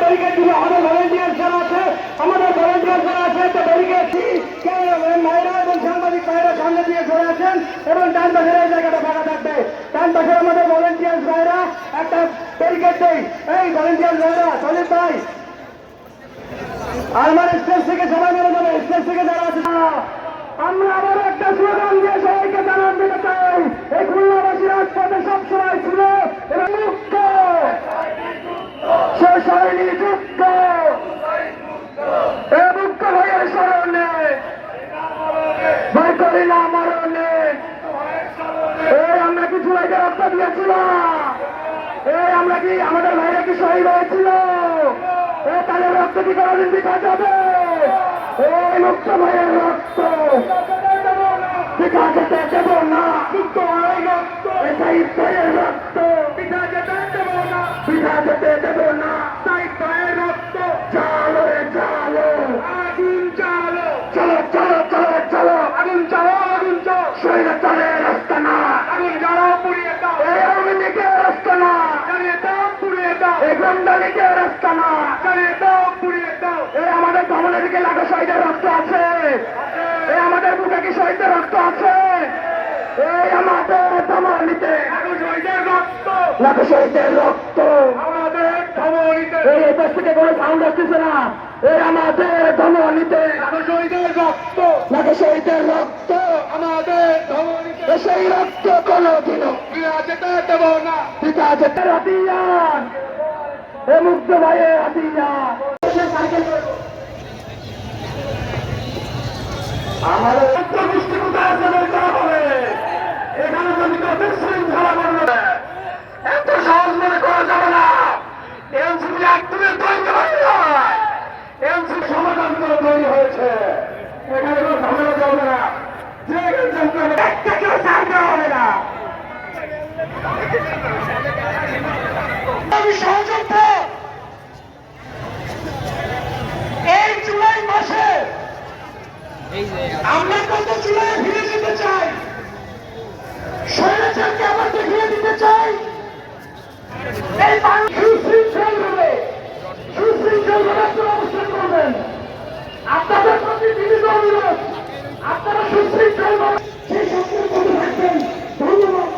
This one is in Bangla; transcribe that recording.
ব্যারিকেড দিল। আমাদের ভলেন্টিয়ার যারা আছে, আমাদের ভলেন্টিয়ার যারা আছে, তো ব্যারিকেড ভাইরা এবং সাংবাদিক ভাইরা সামনে দিয়ে সরে আছেন এবং ডান পাশের এই জায়গাটা ফাঁকা থাকবে। ডান পাশে আমাদের ভলেন্টিয়ার ভাইরা একটা ব্যারিকেড দেয়। এই ভলেন্টিয়ার ভাইরা, সলিড ভাই, আর আমার স্টেজ থেকে সবাই মিলে যাবে। স্টেজ থেকে যারা আছে, আমরা আবার একটা স্লোগান দিয়ে সবাইকে জানান দিতে চাই, এই খুলনাবাসী রাজপথে সবসময় ছিল এবং মুক্ত শেষ হয়নি যুক্ত। এ মুক্ত ভাইয়ের স্মরণে, ভাই করি না মরণে, এই আমরা কি জুলাইতে রক্ত দিয়েছিলাম? এই আমরা কি, আমাদের ভাইরা কি শহীদ হয়েছিল? তাদের রক্ত কি কোনদিন দেখা যাবে? এই মুক্ত ভাইয়ের রক্ত পিঠা যেতে দেব না, মুক্ত ভাইয়ের রক্ত, শহীদ ভাইয়ের রক্ত পিঠা যেতে দেব না, পিঠা যেতে দেব না, শহীদ ভাইয়ের রক্ত। চালো রে চালো, আগুন চালো, চলো চলো চলো চলো, আগুন চালো, আগুন চালো, শহীদ চলে রাস্তা না, আগুন জ্বালাও, পুড়িয়ে দাও, এই আওয়ামী লীগের রাস্তা না, জ্বালিয়ে দাও, পুড়িয়ে দাও, এই গন্ডা লীগের রাস্তা না, জ্বালিয়ে দাও, পুড়িয়ে দাও। এই আমাদের ধমনের দিকে লাখো শহীদের রক্ত আছে, এই আমাদের বুকে কি শহীদের রক্ত আছে? এই আমাদের ধমনীতে লাখো শহীদের রক্ত, লাখো শহীদের রক্ত আমাদের ধমনীতে। এই দেশ থেকে কোনো সাউন্ড আসতেছে না। এই আমাদের ধমনীতে লাখো শহীদের রক্ত, লাখো শহীদের রক্ত আমাদের ধমনীতে। সেই রক্ত কোনোদিনও পিতা যেতে দেব না, পিতা যেতে হাতিয়ার, এ মুগ্ধ ভাইয়ের হাতিয়ার। আমাদের অন্তর্দৃষ্টি কোথায় আছে বের করা হবে। এখানে যদি শৃঙ্খলা করবে, এত সহজ মনে করা যাবে না। এনসিপি একদমই তৈরি হয় নয়, এনসিপি সমাধান করে তৈরি হয়েছে। এখানে কোনো ঝামেলা চলবে না, যে একটা কেউ ছাড় দেওয়া হবে না। আমি সহযোগ্য এই জুলাই মাসে আমরা কত জুলাই ফিরে যেতে চাই, স্বৈরাচারকে আবার দেখিয়ে দিতে চাই। এই সুশৃঙ্খল ভাবে, সুশৃঙ্খল ভাবে আপনারা অবস্থান করবেন। আপনাদের প্রতি বিনীত অনুরোধ, আপনারা সুশৃঙ্খল ভাবে সেই সত্যের মধ্যে থাকবেন। ধন্যবাদ।